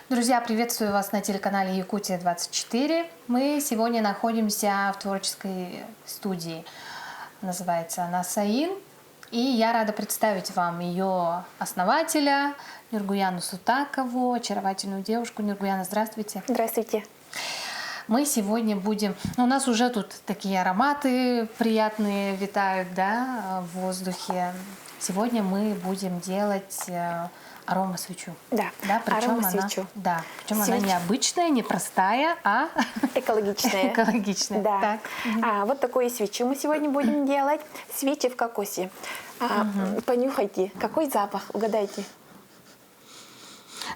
Друзья, приветствую вас на телеканале Якутия 24. Мы сегодня находимся в творческой студии. Называется она «Саин». И я рада представить вам ее основателя Нургуяну Сутакову, очаровательную девушку. Нургуяна, здравствуйте. Здравствуйте. Мы сегодня будем... У нас уже тут такие ароматы приятные витают, да, в воздухе. Сегодня мы будем делать аромасвечу. Да, причем аромасвечу. Она необычная, не простая, а экологичная. Экологичная. Да. Так. Вот такую свечу мы сегодня будем делать. Свечи в кокосе. Понюхайте. Какой запах? Угадайте.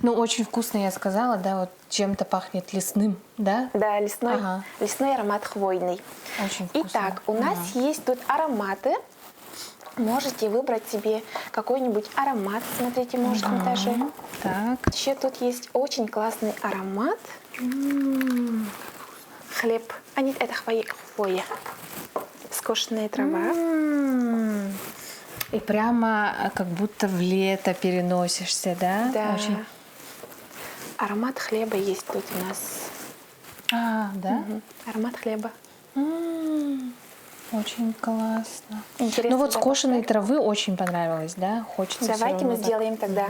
Ну, очень вкусно, я сказала, да, вот чем-то пахнет лесным, да? Да, лесной аромат хвойный. Очень вкусно. Итак, у нас есть тут ароматы. Можете выбрать себе какой-нибудь аромат. Смотрите, может на этаже. Так. Еще тут есть очень классный аромат. Хлеб. А нет, это хвоя. Скошенная трава. И прямо как будто в лето переносишься, да? Да. Очень... Аромат хлеба есть тут у нас. Да? Аромат хлеба. Очень классно. Интересно. Ну вот скошенной травы очень понравилось, да? Хочется. Давайте мы сделаем тогда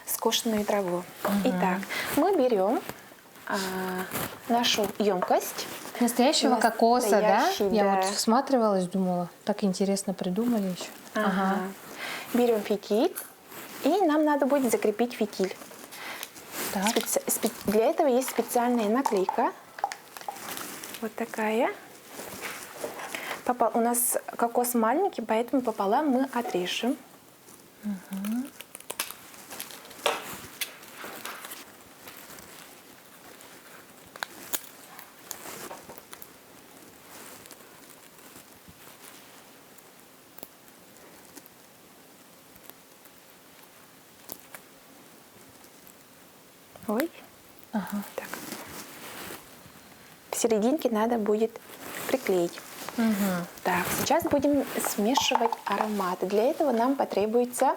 скошенную траву. Итак, мы берем нашу емкость. Настоящего кокоса, да? Да? Я вот всматривалась, думала, так интересно придумали еще. Берем фитиль, и нам надо будет закрепить фитиль. Так. Для этого есть специальная наклейка. Вот такая. У нас кокос маленький, поэтому пополам мы отрежем. Ой. Так. В серединке надо будет приклеить. Так, сейчас будем смешивать ароматы. Для этого нам потребуется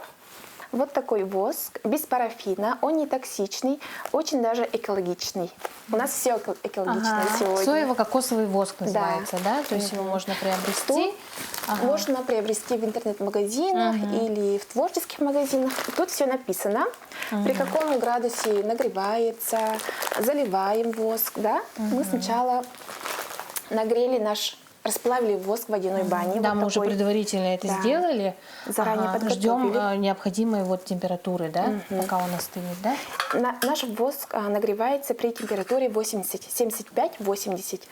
вот такой воск без парафина. Он не токсичный, очень даже экологичный. У нас все экологично сегодня. Соево-кокосовый воск называется, да? То есть его можно приобрести. Можно приобрести в интернет-магазинах или в творческих магазинах. Тут все написано, при каком градусе нагревается, заливаем воск, да? Мы сначала расплавили воск в водяной бане. Да, вот мы уже предварительно это сделали. Заранее подготовили. Ждем необходимой температуры, да, пока он остынет, да? Наш воск нагревается при температуре 75-80.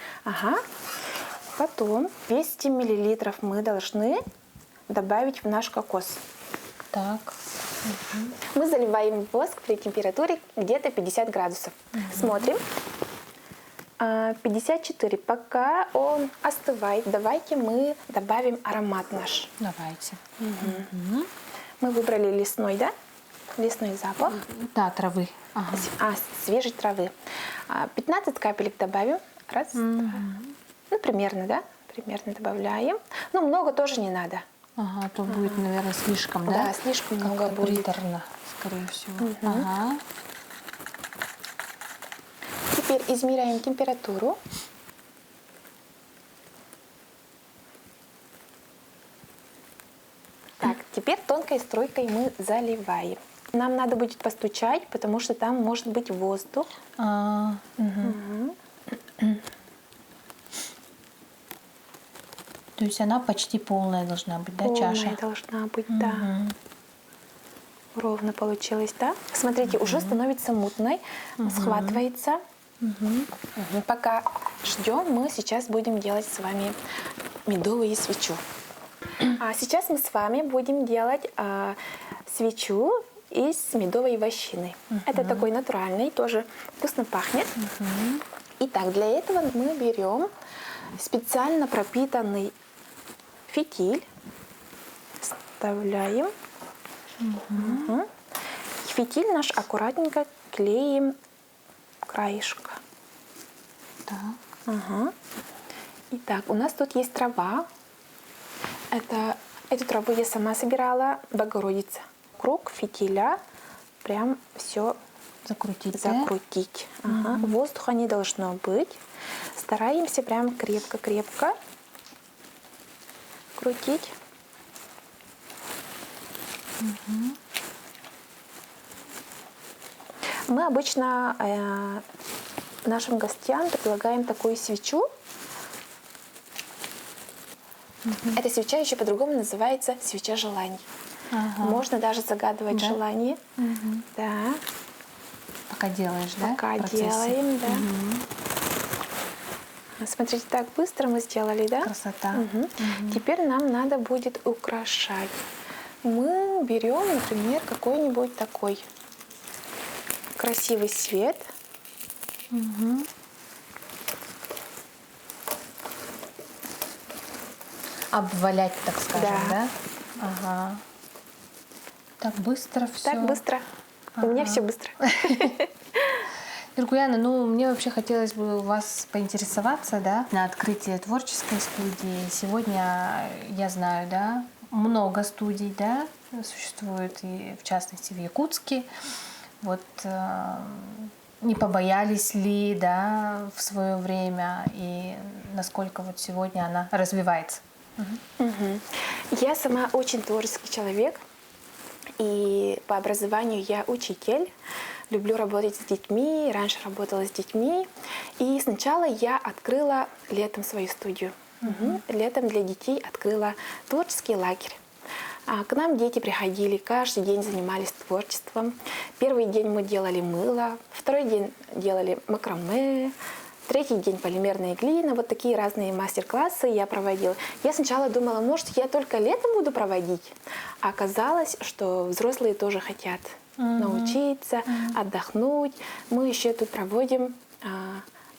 Потом 200 мл мы должны добавить в наш кокос. Так. Мы заливаем воск при температуре где-то 50 градусов. Смотрим. 54. Пока он остывает, давайте мы добавим аромат наш. Давайте. Мы выбрали лесной, да? Лесной запах. Да, травы. Свежей травы. 15 капелек добавим. Раз, два. Ну, примерно, да? Примерно добавляем. Но много тоже не надо. То будет, наверное, слишком, да? Да, слишком много будет. Приторно, скорее всего. Теперь измеряем температуру. Так, теперь тонкой струйкой мы заливаем. Нам надо будет постучать, потому что там может быть воздух. То есть она почти полная должна быть, да, чаша? Полная должна быть, да. Ровно получилось, да? Смотрите, уже становится мутной, схватывается. Пока ждем, мы сейчас будем делать с вами медовую свечу. Сейчас мы с вами будем делать свечу из медовой вощины. Это такой натуральный, тоже вкусно пахнет. Итак, для этого мы берем специально пропитанный фитиль, вставляем. Фитиль наш аккуратненько клеим краешка. Так. Ага. Итак, у нас тут есть трава. Эту траву я сама собирала, Богородица. Круг фитиля, прям все Закрутить, закрутить. Ага. Воздуха не должно быть. Стараемся прям крепко-крепко крутить. Мы обычно нашим гостям предлагаем такую свечу. Эта свеча еще по-другому называется свеча желаний. Ага. Можно даже загадывать Да? желание. Да. Пока делаешь, да? Пока в процессе? делаем, да. Смотрите, так быстро мы сделали, да? Красота. Теперь нам надо будет украшать. Мы берем, например, какой-нибудь такой красивый цвет. Обвалять, так скажем, Да. да? Ага. Так быстро все. Так быстро. У меня все быстро. Нургуяна, ну, мне вообще хотелось бы у вас поинтересоваться, да, на открытие творческой студии. Сегодня, я знаю, да, много студий, да, существует, и в частности в Якутске. Вот не побоялись ли, да, в свое время, и насколько вот сегодня она развивается? Я сама очень творческий человек. И по образованию я учитель. Люблю работать с детьми. Раньше работала с детьми. И сначала я открыла летом свою студию. Летом для детей открыла творческий лагерь. К нам дети приходили, каждый день занимались творчеством. Первый день мы делали мыло, второй день делали макраме, третий день полимерная глина. Вот такие разные мастер-классы я проводила. Я сначала думала, может, я только летом буду проводить. А оказалось, что взрослые тоже хотят научиться, отдохнуть. Мы еще тут проводим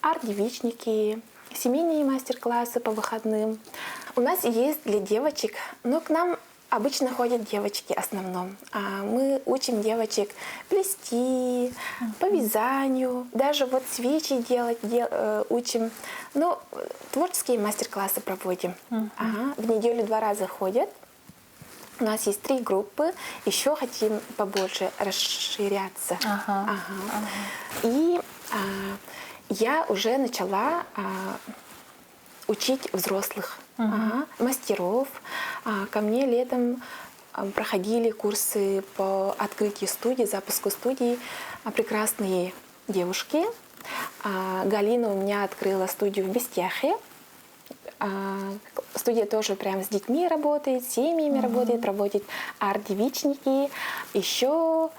арт-девичники, семейные мастер-классы по выходным. У нас есть для девочек, но к нам обычно ходят девочки в основном. Мы учим девочек плести, по вязанию, даже вот свечи делать учим. Ну, творческие мастер-классы проводим. В неделю 2 раза ходят. У нас есть 3 группы. Еще хотим побольше расширяться. И я уже начала учить взрослых, мастеров. Ко мне летом проходили курсы по открытию студии, запуску студии прекрасные девушки. Галина у меня открыла студию в Бестяхе. Студия тоже прям с детьми работает, с семьями работает, проводит арт-девичники. Еще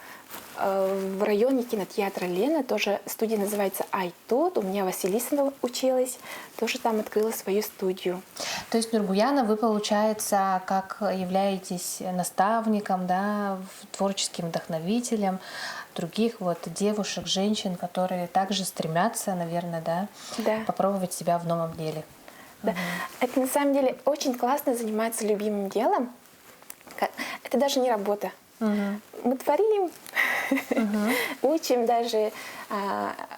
в районе кинотеатра Лена тоже студия называется «Айтот». У меня Василиса училась, тоже там открыла свою студию. То есть, Нургуяна, вы, получается, как являетесь наставником, да, творческим вдохновителем других вот девушек, женщин, которые также стремятся, наверное, да, попробовать себя в новом деле. Да. Это на самом деле очень классно заниматься любимым делом. Это даже не работа. Мы творим, учим даже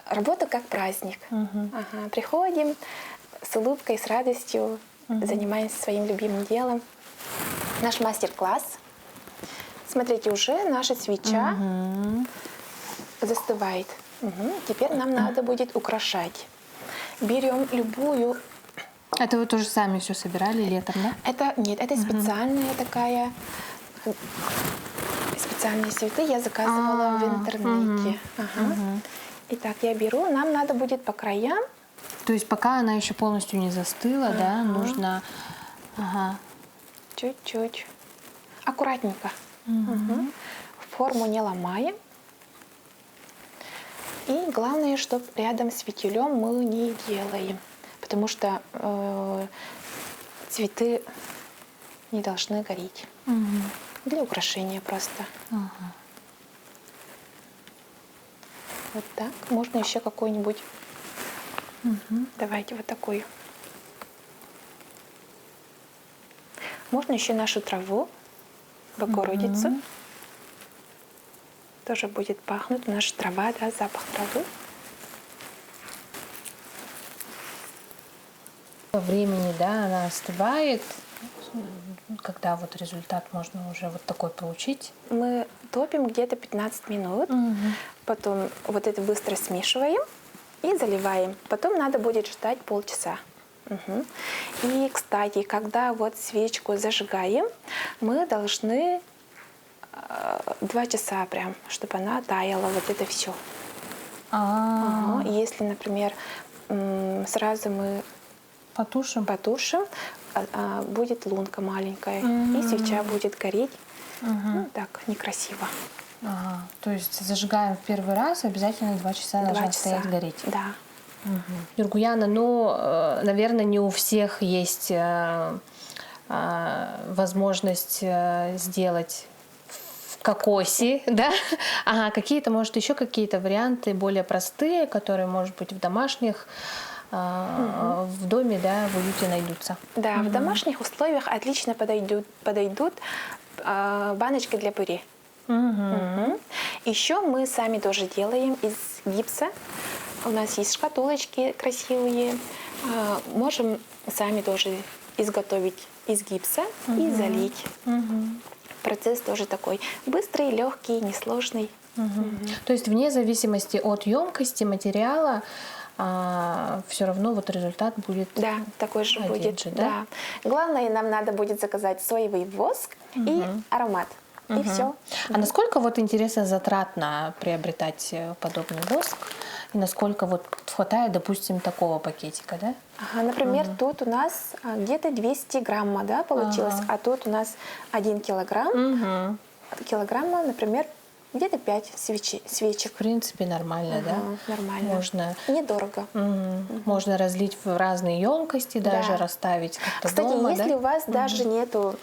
работу как праздник. Приходим с улыбкой, с радостью, занимаемся своим любимым делом. Наш мастер-класс. Смотрите, уже наша свеча застывает. Теперь нам надо будет украшать. Берем любую. Это вы тоже сами все собирали летом, да? Нет, это специальная такая. Специальные цветы я заказывала в интернете. Итак, я беру. Нам надо будет по краям. То есть пока она еще полностью не застыла, да, нужно чуть-чуть, аккуратненько. Форму не ломаем. И главное, чтобы рядом с фитилем мы не делаем, потому что цветы не должны гореть. Для украшения просто. Вот так. Можно еще какой-нибудь. Давайте вот такой. Можно еще нашу траву, Богородицу. Тоже будет пахнуть. Наша трава, да, запах травы. Времени, да, она остывает, когда вот результат можно уже вот такой получить. Мы топим где-то 15 минут, потом вот это быстро смешиваем и заливаем. Потом надо будет ждать полчаса. И, кстати, когда вот свечку зажигаем, мы должны 2 часа прям, чтобы она таяла, вот это все. Если, например, сразу мы Потушим. будет лунка маленькая, и свеча будет гореть. Ну, так, некрасиво. То есть зажигаем в первый раз, обязательно 2 часа должна стоять гореть. Да. Нургуяна, ну, наверное, не у всех есть возможность сделать в кокосе, да? Какие-то, может, еще какие-то варианты более простые, которые, может быть, в домашних, в доме, да, в уюте найдутся. Да, в домашних условиях отлично подойдут баночки для пюре. Еще мы сами тоже делаем из гипса. У нас есть шкатулочки красивые. Можем сами тоже изготовить из гипса и залить. Процесс тоже такой быстрый, легкий, несложный. То есть вне зависимости от емкости материала все равно вот результат будет такой же один будет. же, да? Главное, нам надо будет заказать соевый воск и аромат. И все. А насколько вот интересно затратно приобретать подобный воск? И насколько вот хватает, допустим, такого пакетика, да? Например, тут у нас где-то 200 грамма, да, получилось, а тут у нас 1 килограмм. Килограмма, например, где-то 5 свечек. В принципе, нормально, да? Нормально. Можно, недорого. Можно разлить в разные емкости, даже расставить как-то Кстати, дома, если у вас даже нету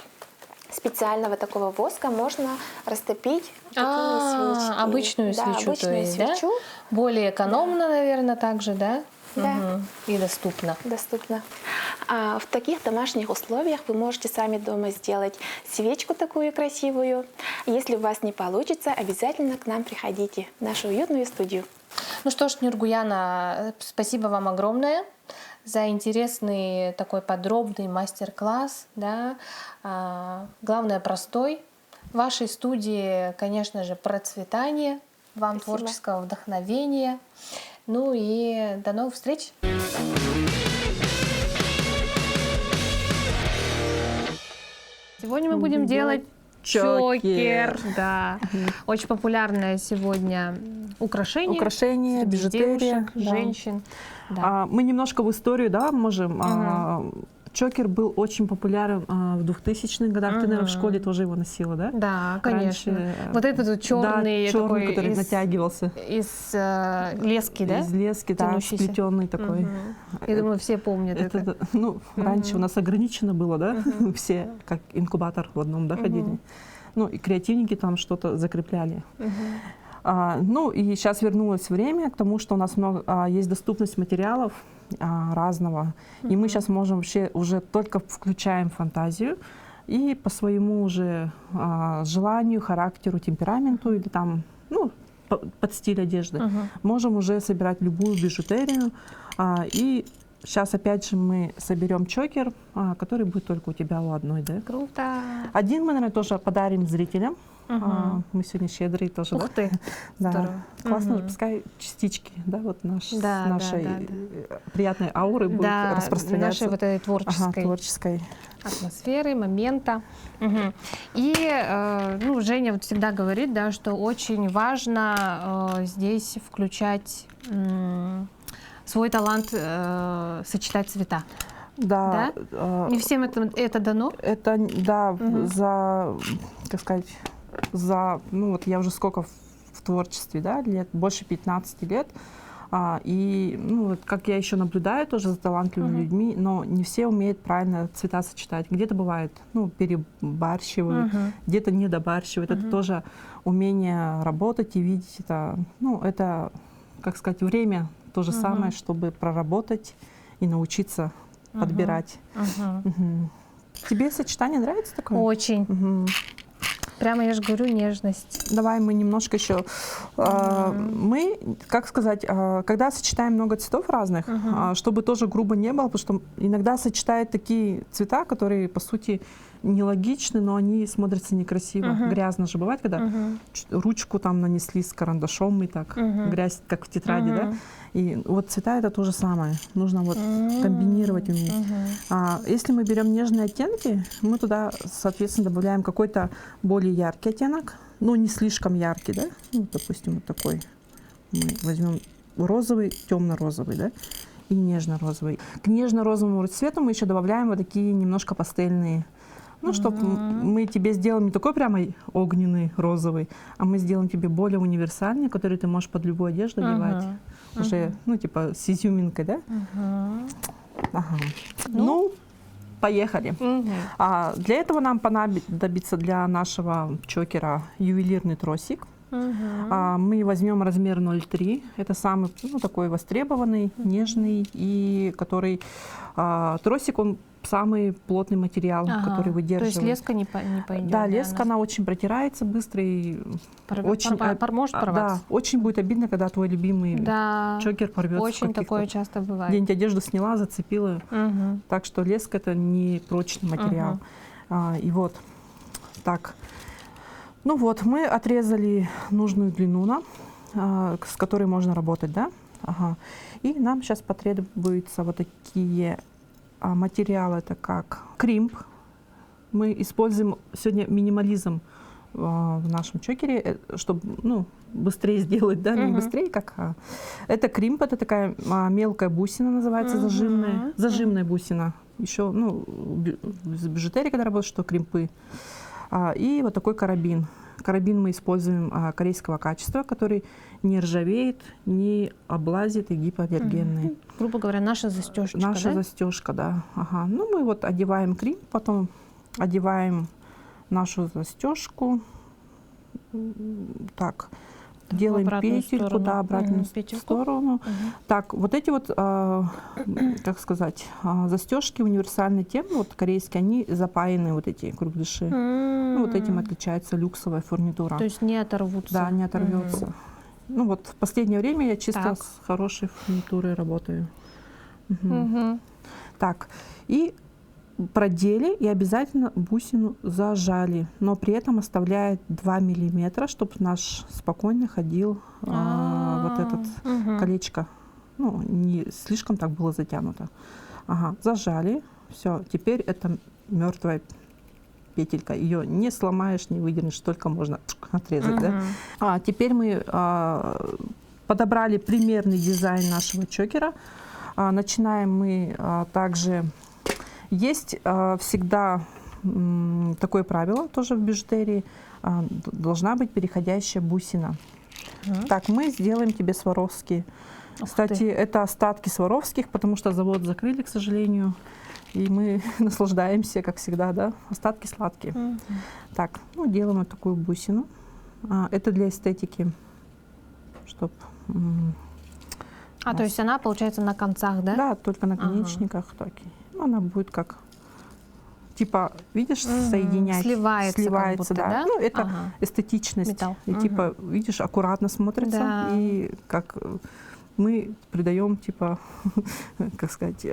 специального такого воска, можно растопить такие свечки. Обычную свечу, обычную свечу. Да? Более экономно, наверное, также, да? Да. И доступно. Доступно. В таких домашних условиях вы можете сами дома сделать свечку такую красивую. Если у вас не получится, обязательно к нам приходите в нашу уютную студию. Ну что ж, Нургуяна, спасибо вам огромное за интересный такой подробный мастер-класс. Да? Главное, простой. В вашей студии, конечно же, процветание, вам творческого вдохновения. Ну и до новых встреч! Сегодня мы будем делать чокер. Да. Очень популярное сегодня украшение. Украшения, бижутерия. Девушек, женщин. Да. Мы немножко в историю, да, можем. Чокер был очень популярен в 2000-х годах. Ты, наверное, в школе тоже его носила, да? Да, конечно. Раньше, вот этот вот черный, да, черный, который натягивался. Из лески, да? Из лески, да, сплетенный такой. Я думаю, все помнят это. Ну, раньше у нас ограничено было, да? Все как инкубатор в одном, да, ходили. Ну, и креативники там что-то закрепляли. Ну, и сейчас вернулось время к тому, что у нас много, есть доступность материалов разного. И мы сейчас можем вообще уже только включаем фантазию и по своему уже желанию, характеру, темпераменту или там, ну, под стиль одежды можем уже собирать любую бижутерию. И сейчас опять же мы соберем чокер, который будет только у тебя у одной, да? Круто! Один мы, наверное, тоже подарим зрителям. Мы сегодня щедрые тоже. Ух ты! Да. Здорово. Классно, пускай частички, да, вот нашей приятной ауры будут распространяться. Нашей вот этой творческой атмосферы, момента. И ну, Женя вот всегда говорит, да, что очень важно здесь включать свой талант сочетать цвета. Да. Не всем это дано? Это, да, как сказать, ну вот я уже сколько в творчестве, да, лет, больше 15 лет. И, ну, вот как я еще наблюдаю тоже за талантливыми людьми, но не все умеют правильно цвета сочетать. Где-то бывает, ну, перебарщивают, где-то недобарщивают. Это тоже умение работать и видеть это, ну, это, как сказать, время то же самое, чтобы проработать и научиться подбирать. Тебе сочетание нравится такое? Очень. прямо, я же говорю, нежность. Давай мы немножко еще... Мы, как сказать, когда сочетаем много цветов разных, чтобы тоже грубо не было, потому что иногда сочетают такие цвета, которые, по сути, нелогичны, но они смотрятся некрасиво. Грязно же бывает, когда ручку там нанесли с карандашом и так, грязь, как в тетради, да? И вот цвета это то же самое. Нужно вот комбинировать уметь. Если мы берем нежные оттенки, мы туда, соответственно, добавляем какой-то более яркий оттенок, но не слишком яркий, да? Ну, допустим, вот такой. Мы возьмем розовый, темно-розовый, да? И нежно-розовый. К нежно-розовому цвету мы еще добавляем вот такие немножко пастельные. Ну, чтобы мы тебе сделаем не такой прямо огненный, розовый, а мы сделаем тебе более универсальный, который ты можешь под любую одежду одевать. Уже, ну, типа с изюминкой, да? Ага. Ну, поехали. Для этого нам понадобится для нашего чокера ювелирный тросик. Мы возьмем размер 0,3. Это самый, ну, такой востребованный, нежный, и который тросик, он самый плотный материал, который выдерживает. То есть леска не пойдет? Да, леска, она очень протирается быстро и очень, может порваться. Да, очень будет обидно, когда твой любимый чокер порвется. Очень такое часто бывает. Где-нибудь одежду сняла, зацепила. Так что леска это не прочный материал. И вот так. Ну вот, мы отрезали нужную длину, с которой можно работать, да? И нам сейчас потребуются вот такие материалы, это как кримп. Мы используем сегодня минимализм в нашем чокере, чтобы, ну, быстрее сделать, да, не быстрее, как... Это кримп, это такая мелкая бусина, называется, зажимная бусина. Еще, ну, в бижутерии, когда работают, что кримпы. И вот такой карабин. Карабин мы используем корейского качества, который не ржавеет, не облазит и гипоаллергенный. Грубо говоря, наша застежка. Наша застежка, да. Ну, мы вот одеваем кримп, потом одеваем нашу застежку. Так, делаем петельку, да, обратную сторону. Так, вот эти вот, как сказать, застежки универсальны тем, вот корейские, они запаянные, вот эти кругляши. Ну, вот этим отличается люксовая фурнитура. То есть не оторвутся. Да, не оторвется. Ну вот в последнее время я чисто с хорошей фурнитурой работаю. Так, и продели и обязательно бусину зажали, но при этом оставляя 2 миллиметра, чтобы наш спокойно ходил вот этот колечко, ну, не слишком так было затянуто. Зажали, все, теперь это мертвая петелька, ее не сломаешь, не выдернешь, только можно отрезать. Да? Теперь мы подобрали примерный дизайн нашего чокера. Начинаем мы также... Есть всегда такое правило, тоже в бижутерии, должна быть переходящая бусина. Так, мы сделаем тебе сваровские. Кстати, это остатки сваровских, потому что завод закрыли, к сожалению, и мы наслаждаемся, как всегда, да, остатки сладкие. Так, ну, делаем вот такую бусину. Это для эстетики, чтобы... то есть она, получается, на концах, да? Да, только на конечниках. Так. Она будет как, типа, видишь, сливается как будто, да? Ну, это эстетичность. Металл. И типа, видишь, аккуратно смотрится. Да. И как мы придаем, типа, как сказать,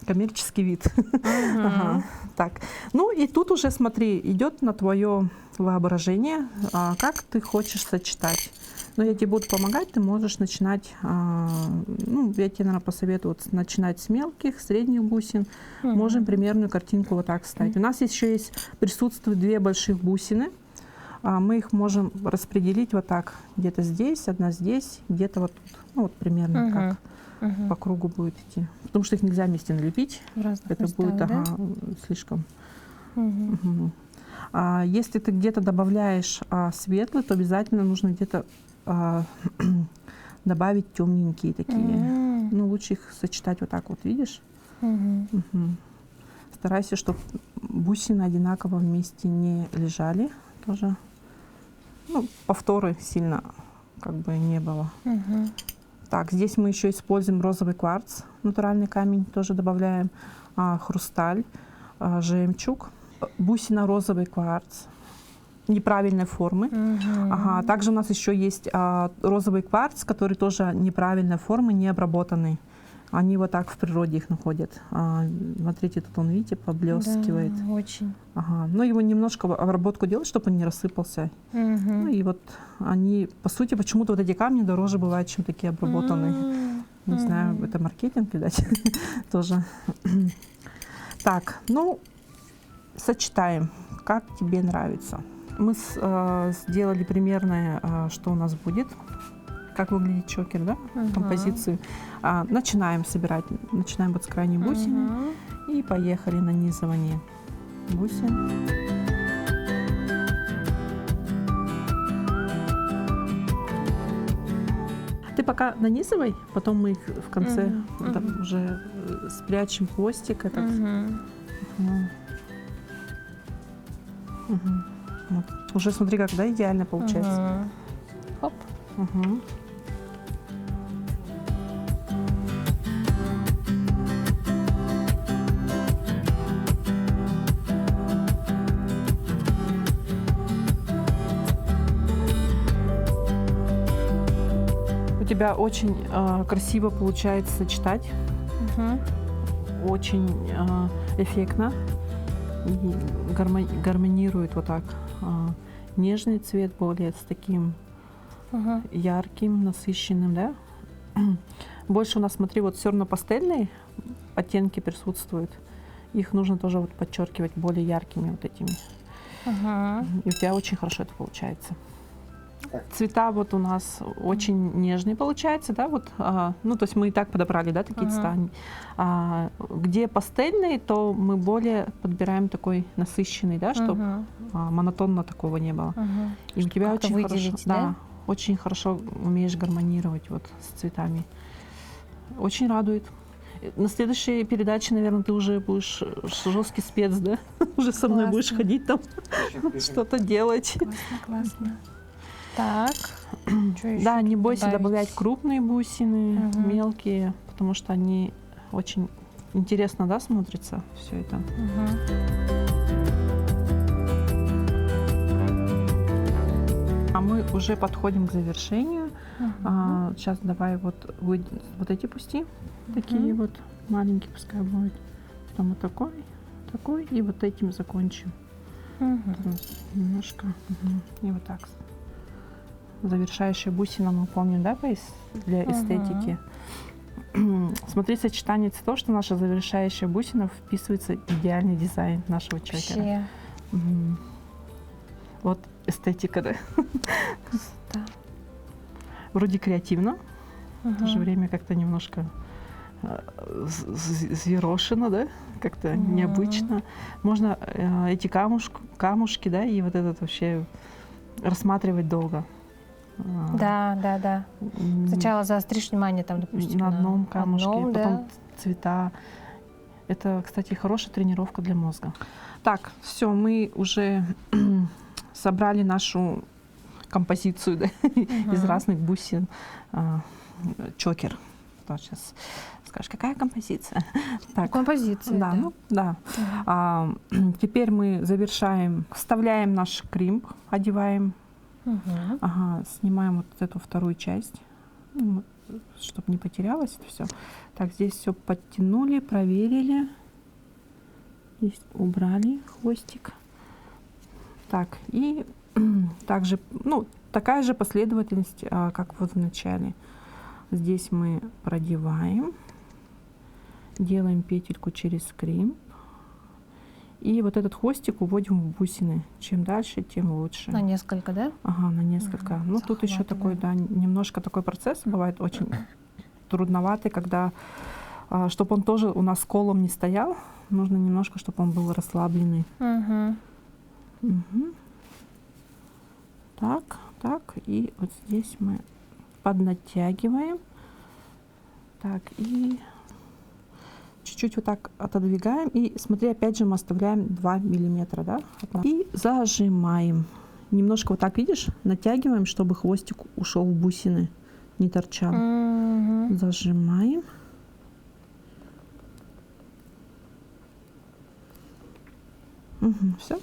коммерческий вид. Так. Ну и тут уже, смотри, идет на твое воображение, как ты хочешь сочетать. Но я тебе буду помогать, ты можешь начинать, ну, я тебе, наверное, посоветую начинать с мелких, средних бусин. Можем примерную картинку вот так ставить. У нас еще есть, присутствуют 2 больших бусины. Мы их можем распределить вот так. Где-то здесь, одна здесь, где-то вот тут. Ну, вот примерно как по кругу будет идти. Потому что их нельзя вместе налепить. Это местах, будет слишком. Если ты где-то добавляешь светлый, то обязательно нужно где-то добавить темненькие такие. Ну, лучше их сочетать вот так вот, видишь? Старайся, чтобы бусины одинаково вместе не лежали тоже. Ну, повторы сильно как бы не было. Так, здесь мы еще используем розовый кварц, натуральный камень, тоже добавляем хрусталь, жемчуг, бусина розовый кварц. неправильной формы. Ага. Также у нас еще есть розовый кварц, который тоже неправильной формы, не обработанный. Они вот так в природе их находят. Смотрите, тут он, видите, поблескивает. Да, очень. Ага. Но его немножко обработку делать, чтобы он не рассыпался. Ну и вот они, по сути, почему-то вот эти камни дороже бывают, чем такие обработанные. Не знаю, это маркетинг, видать, тоже. Так, ну, сочетаем, как тебе нравится. Мы сделали примерное, что у нас будет, как выглядит чокер, да, композицию. Начинаем собирать, начинаем вот с крайней бусины и поехали нанизывание бусин. Ты пока нанизывай, потом мы их в конце там, уже спрячем хвостик. Этот. Вот. Уже смотри, как, да, идеально получается. Хоп. У тебя очень красиво получается сочетать, очень эффектно и гармонирует вот так. Нежный цвет более с таким ярким, насыщенным, да? Больше у нас, смотри, вот все равно пастельные оттенки присутствуют. Их нужно тоже вот подчеркивать более яркими вот этими. И у тебя очень хорошо это получается. Цвета вот у нас очень нежные получается, да, вот, ну, то есть мы и так подобрали, да, такие цвета. Где пастельные, то мы более подбираем такой насыщенный, да, чтобы монотонно такого не было. И у тебя очень хорошо, да, очень хорошо умеешь гармонировать вот с цветами. Очень радует. На следующей передаче, наверное, ты уже будешь жесткий спец, да? Уже со мной будешь ходить там, что-то делать. Классно. Так, да, не бойся добавлять крупные бусины, мелкие, потому что они очень интересно, да, смотрятся все это. А мы уже подходим к завершению. Сейчас давай вот эти пусти, такие вот маленькие, пускай будут. Потом вот такой, и вот этим закончим. Немножко. И вот так. Завершающая бусина, мы помним, да, для эстетики. Смотри, сочетание цветов, что наша завершающая бусина вписывается в идеальный дизайн нашего чокера. Вот эстетика, да? Да. Вроде креативно, в то же время как-то немножко зверошено, да? Как-то необычно. Можно эти камушки, да, и вот этот вообще рассматривать долго. Да. Сначала заостришь внимание там, допустим, на одном камушке, потом да. цвета. Это, кстати, хорошая тренировка для мозга. Так, все, мы уже собрали нашу композицию, да, из разных бусин. Чокер. Сейчас скажешь, какая композиция? Так, композиция. Да, ну да. Теперь мы завершаем, вставляем наш кримп, одеваем. Снимаем вот эту вторую часть, чтобы не потерялось это все. Так, здесь все подтянули, проверили. Здесь убрали хвостик. Так, и также, ну, такая же последовательность, как вот в начале. Здесь мы продеваем, делаем петельку через кримп. И вот этот хвостик уводим в бусины. Чем дальше, тем лучше. На несколько, да? Ага, на несколько. Ну, тут еще такой, да, немножко такой процесс бывает очень трудноватый, когда, чтобы он тоже у нас колом не стоял, нужно немножко, чтобы он был расслабленный. Так, и вот здесь мы поднатягиваем. Так, и чуть-чуть вот так отодвигаем. И смотри, опять же мы оставляем 2 миллиметра, да? И зажимаем. Немножко вот так, видишь, натягиваем, чтобы хвостик ушел в бусины, не торчал. Зажимаем. Все.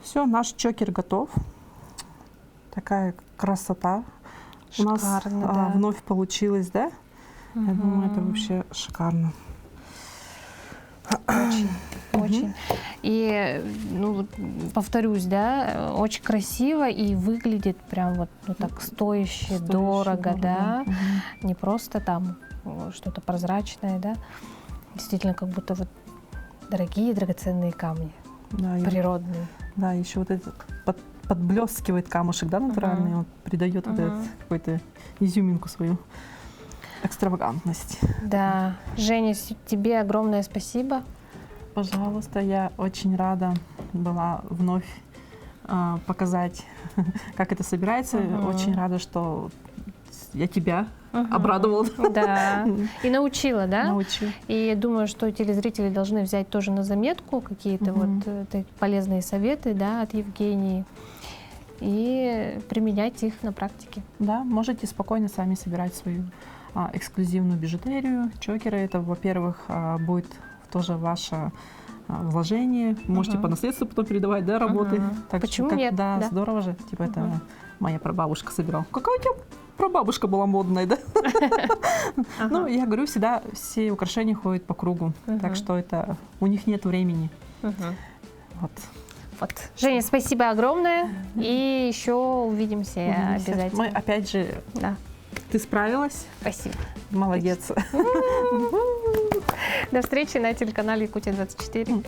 Все, наш чокер готов. Такая красота. У нас Шикарно, да. вновь получилось, да? Я думаю, это вообще шикарно. Очень, очень. И, ну, вот повторюсь, да, очень красиво и выглядит прям вот ну, так стояще, дорого, да. Не просто там что-то прозрачное, да. Действительно, как будто вот дорогие драгоценные камни, Да, природные. да, еще вот этот подблескивает камушек, да, натуральный, он придает вот этот какой-то изюминку свою, экстравагантность. Да. Женя, тебе огромное спасибо. Пожалуйста, я очень рада была вновь показать, как это собирается. Очень рада, что я тебя обрадовала. Да. И научила, да? Научу. И думаю, что телезрители должны взять тоже на заметку какие-то вот полезные советы, да, от Евгении и применять их на практике. Да, можете спокойно сами собирать свою эксклюзивную бижутерию. Чокеры, это, во-первых, будет тоже ваше вложение. Можете по наследству потом передавать, да, работы. Так Почему что, нет? Да, Да. здорово же. Типа это моя прабабушка собирала. Какая у тебя прабабушка была модная, да? Ну, я говорю, всегда все украшения ходят по кругу. Так что это у них нет времени. Вот. Вот. Женя, спасибо огромное. И еще увидимся обязательно. Мы, опять же, Да. ты справилась. Спасибо. Молодец. До встречи на телеканале Якутия 24.